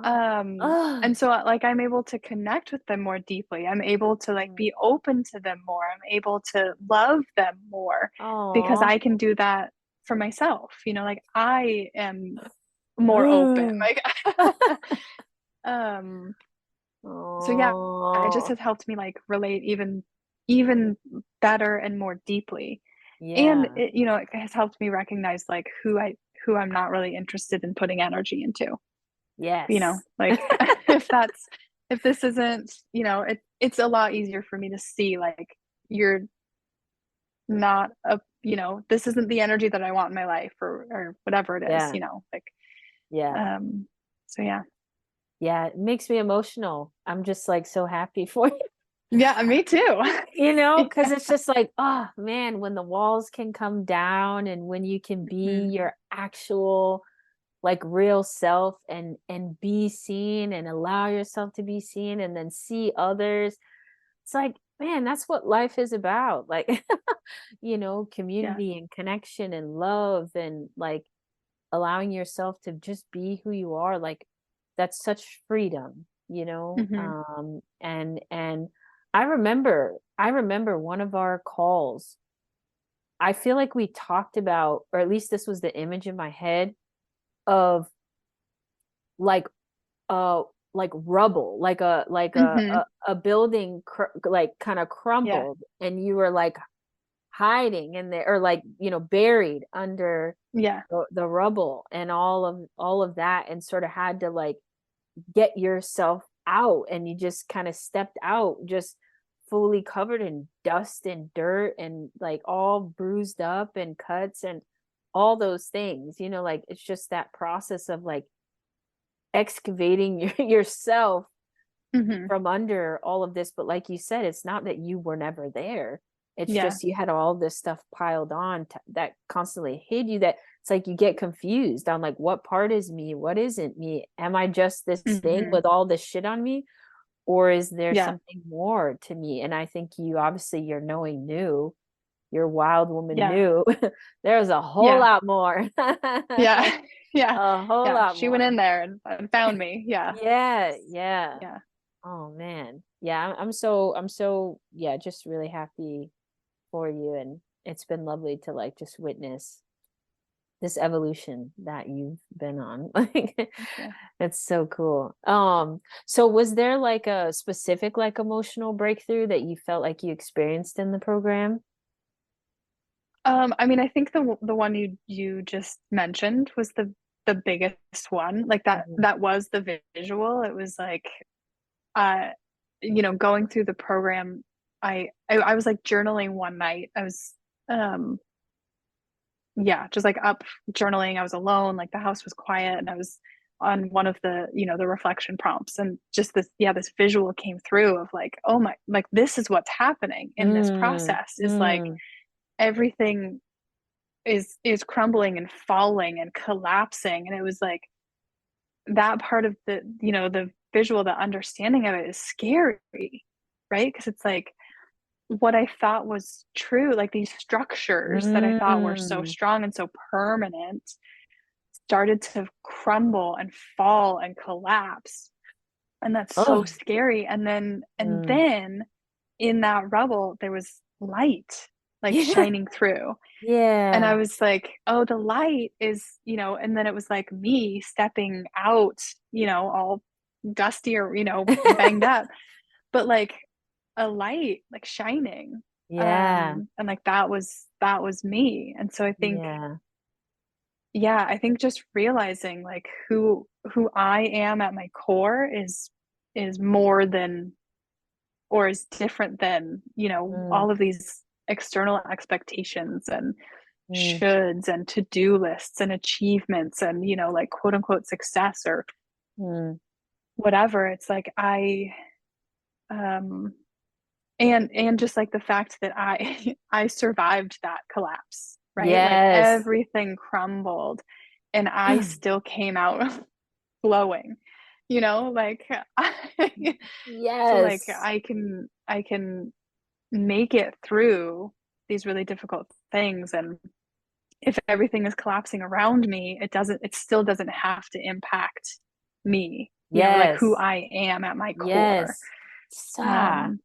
Oh. And so like I'm able to connect with them more deeply. I'm able to like be open to them more. I'm able to love them more because Oh. I can do that for myself. Like I am more open. Like um so yeah, it just Oh. has helped me like relate even better and more deeply. And Yeah. it has helped me recognize like who I'm not really interested in putting energy into. Yes. Like if that's if this isn't, it's a lot easier for me to see like you're not this isn't the energy that I want in my life, or whatever it is, Yeah. like Yeah. um so yeah. Yeah. It makes me emotional. I'm just like so happy for you. Yeah, me too. Because Yeah. it's just like, oh man, when the walls can come down and when you can be Mhm. your actual like real self and be seen and allow yourself to be seen and then see others. It's like, man, that's what life is about. Like, Yeah. community and connection and love and like allowing yourself to just be who you are. Like that's such freedom, Hmm. and I remember one of our calls. I feel like we talked about, or at least this was the image in my head of like uh like rubble, like a Hmm. a building like kind of Yeah. crumbled and you were like hiding in there or like buried under Yeah. the rubble and all of that and sort of had to like get yourself out and you just kind of stepped out just fully covered in dust and dirt and like all bruised up and cuts and all those things, like it's just that process of like excavating yourself Hmm. from under all of this. But like you said, it's not that you were never there. It's Yeah. just you had all this stuff piled on that constantly hid you, that it's like you get confused on like what part is me, what isn't me, am I just this thing Hmm. with all this shit on me, or is there Yeah. something more to me? And I think you obviously, your knowing knew, your wild woman Yeah. knew there's a whole Yeah. lot more. Yeah. Yeah. A whole Yeah. lot She went more. in there and found me. Yeah. Yeah, yeah. Yeah. Oh man. Yeah, I'm so yeah, just really happy for you, and it's been lovely to like just witness this evolution that you've been on. Like Thank you. it's so cool. So was there like a specific like emotional breakthrough that you felt like you experienced in the program? I mean, I think the one you just mentioned was the biggest one. Like Mhm. that was the visual. It was like uh going through the program, I was like journaling one night. I was um yeah, just like up journaling. I was alone, like the house was quiet, and I was on one of the reflection prompts, and just this visual came through of like, oh my, like this is what's happening in this Mm, process, is like mm. everything is crumbling and falling and collapsing. And it was like that part of the, the visual, the understanding of it is scary, right? Because it's like what I thought was true, like these structures that I thought were so Mm. strong and so permanent started to crumble and fall and collapse. And that's so Oh. scary. And Mm. then in that rubble, there was light like shining through. And I Yeah. was like, oh, the light is, and then it was like me stepping out, all dusty or, banged up, but like a light like shining. Yeah. And like that was me. And so I think, Yeah. yeah, I think just realizing like who I am at my core is more than, or is different than, Mm. all of these external expectations and Mm. shoulds and to-do lists and achievements and, like quote unquote success or Mm. whatever. It's like um and just like the fact that I survived that collapse, right? Like Yes. everything crumbled and I still came out glowing, like so like Yes. I can make it through these really difficult things. And if everything is collapsing around me, it still doesn't have to impact me, like who Yes. I am at my core. Yes. Ah. um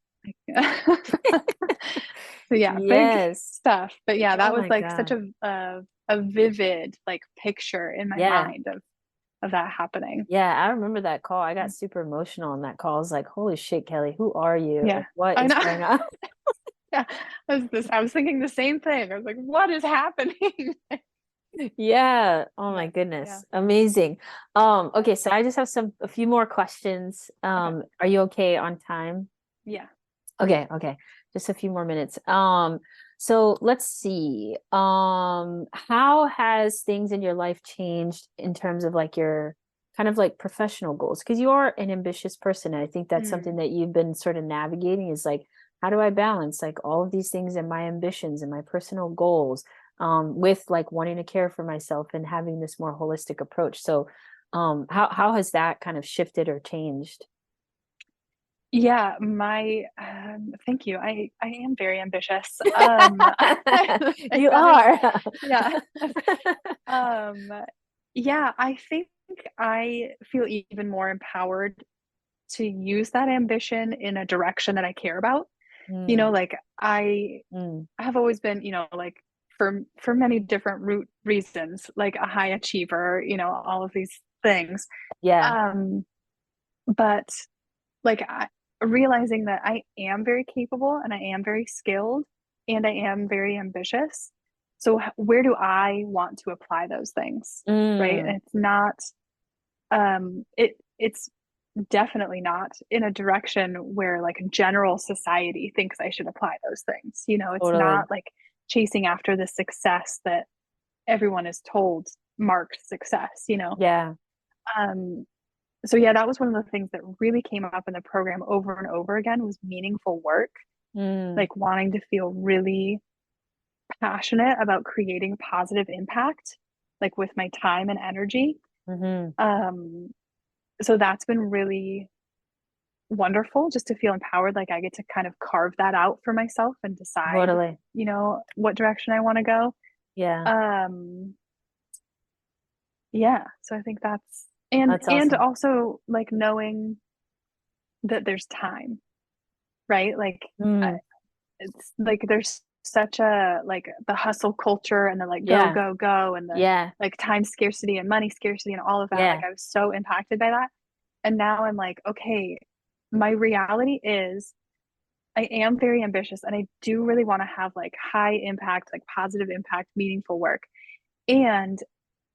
so yeah, big Yes. stuff, but yeah, Oh that was my like such God. a vivid like picture in my Yeah. mind of that happening. Yeah. I remember that call. I got super emotional on that call. I was like, holy shit, Kelly, who are you? Yeah, Like, what I is know. going on? Yeah, I was thinking the same thing. I was like, what is happening? Yeah. Oh my Yeah, yeah, goodness. Amazing. Okay, so I just have a few more questions. okay, Are you okay on time? yeah. Okay, okay. Just a few more minutes. So let's see. How has things in your life changed in terms of like your kind of like professional goals? Because you are an ambitious person, and I think that's something Mm. that you've been sort of navigating is like, how do I balance like all of these things and my ambitions and my personal goals, with like wanting to care for myself and having this more holistic approach. So, how has that kind of shifted or changed? Yeah, my thank you. I am very ambitious. Like You that is, are. yeah. Um, yeah, I think I feel even more empowered to use that ambition in a direction that I care about. Mm, Like mm, I have always been, like for many different reasons, like a high achiever, all of these things. yeah, Um, but like realizing that I am very capable and I am very skilled and I am very ambitious. So where do I want to apply those things? Right? mm, And it's not it's definitely not in a direction where like general society thinks I should apply those things. It's totally. not like chasing after the success that everyone is told marked success. Yeah. Um, so yeah, that was one of the things that really came up in the program over and over again was meaningful work, Mm, like wanting to feel really passionate about creating positive impact, like with my time and energy. hmm. Um, so that's been really wonderful just to feel empowered, like I get to kind of carve that out for myself and decide, Totally. what direction I want to go. Yeah. Um, yeah, so I think that's That's and awesome. also like knowing that there's time, right? Like Mm, it's like there's such a like the hustle culture and the like go yeah. go go and the Yeah. like time scarcity and money scarcity and all of that. Like Yeah. I was so impacted by that. And now I'm like, okay, my reality is I am very ambitious and I do really want to have like high impact, like positive impact, meaningful work. And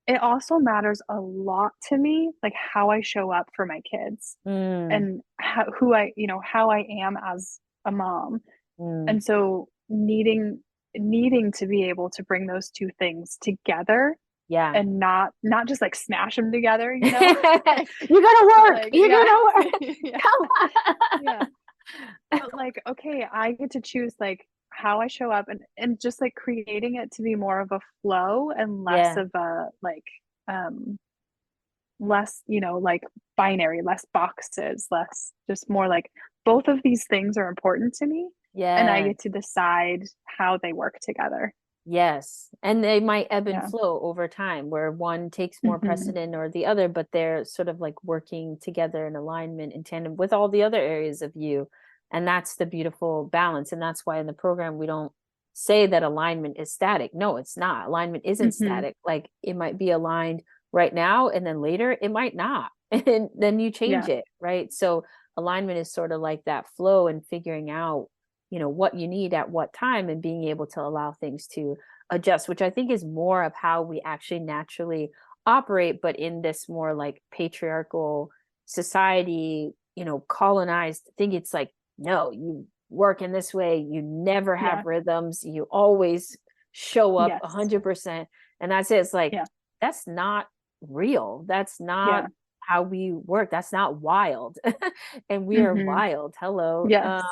it also matters a lot to me, like how I show up for my kids Mm, and how I am as a mom. mm. And so needing to be able to bring those two things together Yeah. and not just like smash them together, You like, gotta but work. like, You yeah, gotta work. yeah, Come yeah. on. But like, okay, I get to choose like how I show up, and just like creating it to be more of a flow and less Yeah. of a like less, like binary, less boxes, less, just more like both of these things are important to me and I Yeah. get to decide how they work together. Yes. And they might ebb and Yeah. flow over time where one takes more Hmm. precedent or the other, but they're sort of like working together in alignment in tandem with all the other areas of you. And that's the beautiful balance. And that's why in the program, we don't say that alignment is static. No, it's not. Alignment isn't Hmm. static. Like it might be aligned right now, and then later it might not. And then you change Yeah. it, right? So alignment is sort of like that flow and figuring out what you need at what time and being able to allow things to adjust, which I think is more of how we actually naturally operate, but in this more like patriarchal society, colonized thing. It's like, no, you work in this way, you never Yeah. have rhythms, you always show up Yes. 100%. And that's it. It's like, Yeah. that's not real. That's not Yeah. how we work. That's not wild. And we are Hmm. wild. Hello. Yes.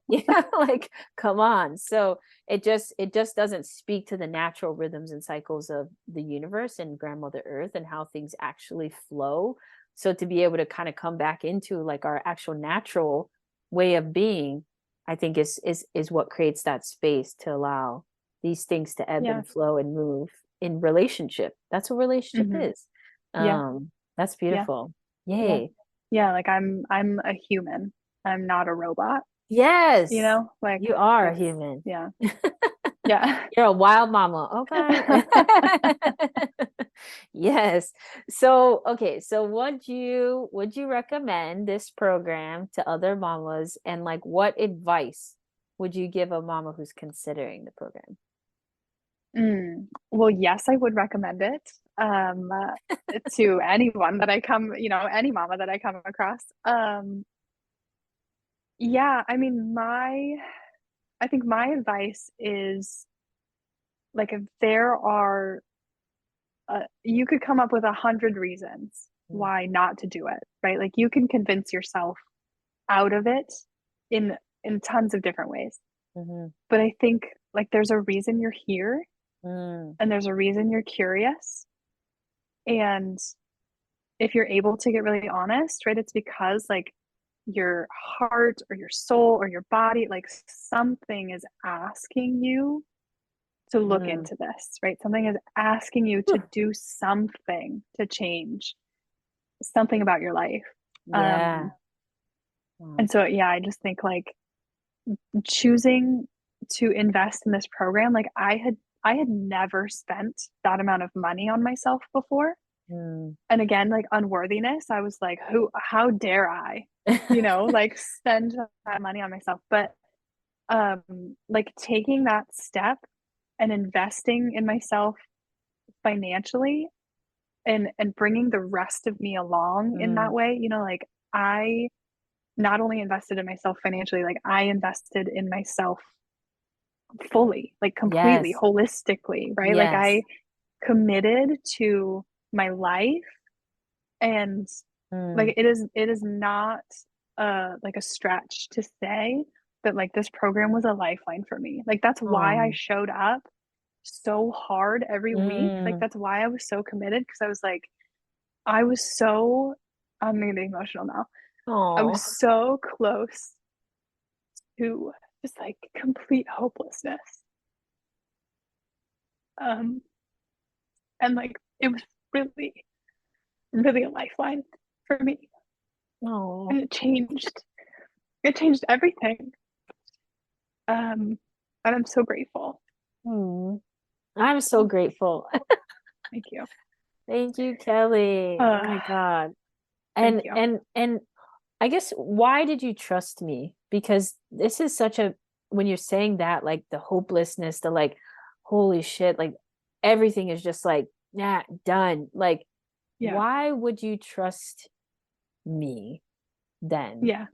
Yeah, like come on. So it just doesn't speak to the natural rhythms and cycles of the universe and grandmother earth and how things actually flow. So to be able to kind of come back into like our actual natural way of being, I think is what creates that space to allow these things to ebb Yeah. and flow and move in relationship. That's what relationship Hmm. is. Yeah. That's Yeah. beautiful. Yeah. Yay. Yeah. Like I'm a human. I'm not a robot, Yes, like you are a that's, human. yeah. Yeah. You're a wild mama. Okay. Yes. So, okay. So would you recommend this program to other mamas, and like what advice would you give a mama who's considering the program? Well, yes, I would recommend it to anyone that I come, any mama that I come across. Yeah, I mean, I think my advice is like if there are, you could come up with 100 reasons Mm, why not to do it, right? Like you can convince yourself out of it in tons of different ways. mhm, But I think like there's a reason you're here mm, and there's a reason you're curious. And if you're able to get really honest, right, it's because like your heart or your soul or your body, like something is asking you to look mm. into this, right? Something is asking you to Whew. do something to change something about your life. Yeah. Um, Mm, and so, yeah, I just think like choosing to invest in this program, like I had never spent that amount of money on myself before. mm. And again, like unworthiness, I was like, how dare I, like spend that money on myself. But like taking that step and investing in myself financially and bringing the rest of me along in that Mm. way, like I not only invested in myself financially, like I invested in myself fully, like completely, Yes. holistically, right? Like Yes. I committed to my life, and Mm. like it is not like a stretch to say that like this program was a lifeline for me. Like that's why I Oh. showed up so hard every week. Like Mm. that's why I was so committed, because I was like I was so I'm gonna be emotional now. I was Oh. so close to just like complete hopelessness. Um and like it was really, really a lifeline for me. Oh. And it changed everything. Um and I'm so grateful. Mm. I'm so So grateful. thank you. Thank you, Kelly. Oh Uh my God. thank And you. and I guess why did you trust me? Because this is such a when you're saying that, like the hopelessness, the like, holy shit, like everything is just like, yeah, done. Like, Yeah. why would you trust me then? Yeah.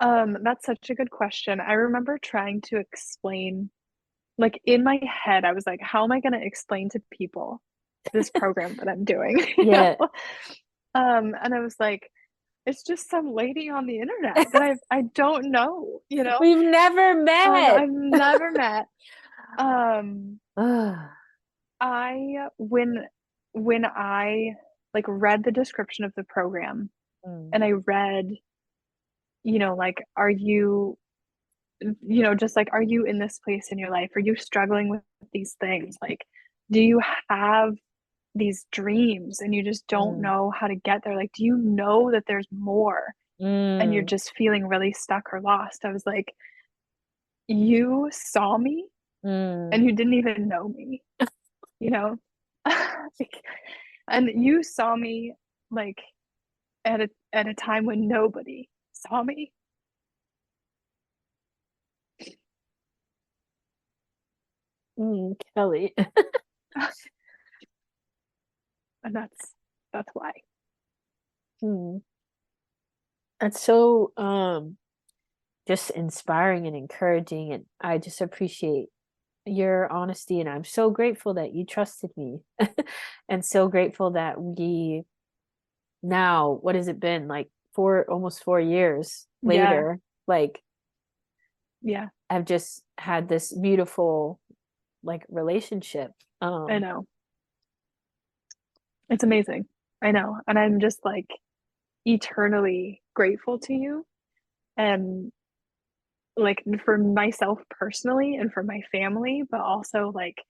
That's such a good question. I remember trying to explain, like in my head, I was like, how am I going to explain to people this program that I'm doing? Yeah. And I was like, it's just some lady on the internet that I don't know, you know, We've never met. I've never met. Um, Ugh. when I like read the description of the program Mm, and I read, like, are you, just like, are you in this place in your life? Are you struggling with these things? Like, do you have these dreams and you just don't mm, know how to get there? Like, do you know that there's more and you're mm, just feeling really stuck or lost? I was like, you saw me mm. and you didn't even know me, you know? Like, and you saw me like at a time when nobody saw me. Kelly. And that's why. Mm. That's so just inspiring and encouraging, and I just appreciate your honesty, and I'm so grateful that you trusted me. And so grateful that we now, what has it been, like almost 4 years Yeah, later, like yeah, I've just had this beautiful like relationship. I know. It's amazing. I know. And I'm just like eternally grateful to you. And like for myself personally and for my family, but also like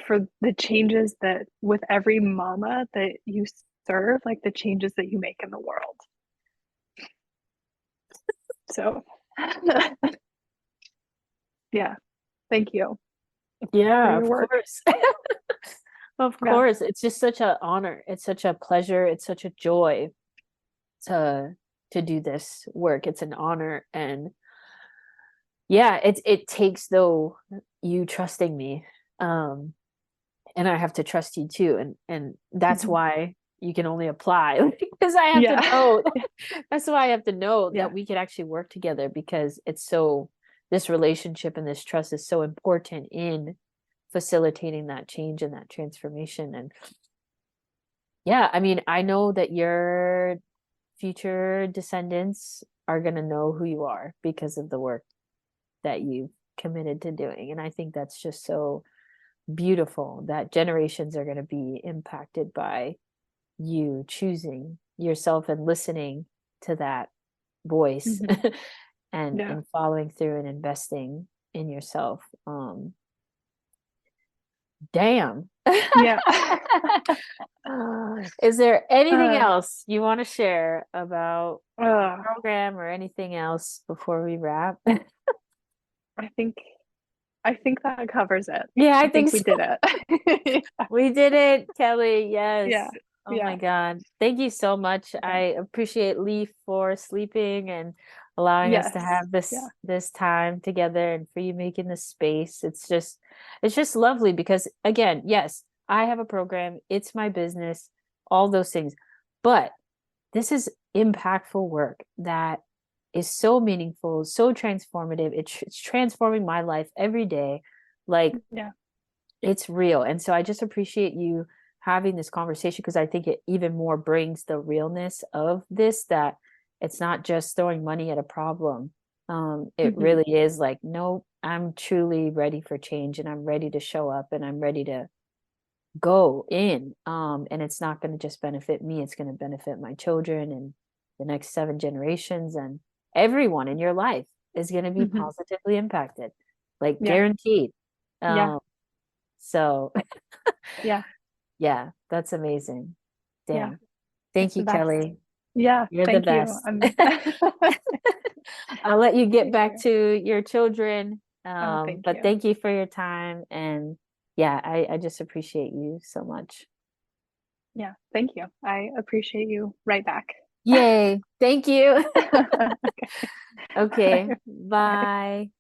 for the changes that with every mama that you serve, like the changes that you make in the world. So, yeah, thank you for Yeah, your of work. course. Of Yeah. course. It's just such an honor. It's such a pleasure. It's such a joy to do this work. It's an honor. And yeah, it takes though you trusting me. Um, and I have to trust you too. And that's Mhm. why you can only apply because I have to Yeah. know. That's why I have to know Yeah. that we could actually work together, because it's so, this relationship and this trust is so important in facilitating that change and that transformation. And yeah, I mean, I know that your future descendants are going to know who you are because of the work that you've committed to doing. And I think that's just so beautiful that generations are going to be impacted by you choosing yourself and listening to that voice, Mhm. and Yeah. following through and investing in yourself. Damn. Yeah. Is there anything uh, else you want to share about the uh, program or anything else before we wrap? I think I think that covers it. Yeah, I I think think we so. did it. We did it, Kelly. Yeah. Yes. Oh my Yeah. God. Thank you so much. Yeah. I appreciate Lee for sleeping and allowing us to Yes. have Yeah. this time together, and for you making this space. It's just lovely because again, yes, I have a program, it's my business, all those things. But this is impactful work that is so meaningful, so transformative. It's transforming my life every day. Like, Yeah. it's real. And so I just appreciate you having this conversation, because I think it even more brings the realness of this, that it's not just throwing money at a problem. It Mhm. really is like, no, I'm truly ready for change, and I'm ready to show up, and I'm ready to go in. And it's not going to just benefit me, it's going to benefit my children and the next 7 generations, and everyone in your life is going to be Mhm. positively impacted, like Yeah. guaranteed. Yeah. So Yeah. yeah, that's amazing. Yeah. Damn. It's Thank the you, best. Kelly. Yeah. You're the Thank you. best. I'll let you get Thank back you. to your children. Oh, thank But you. thank you for your time. And yeah, I just appreciate you so much. Yeah. Thank you. I appreciate you right back. Yay. Thank you. Okay. Okay. Bye. Bye.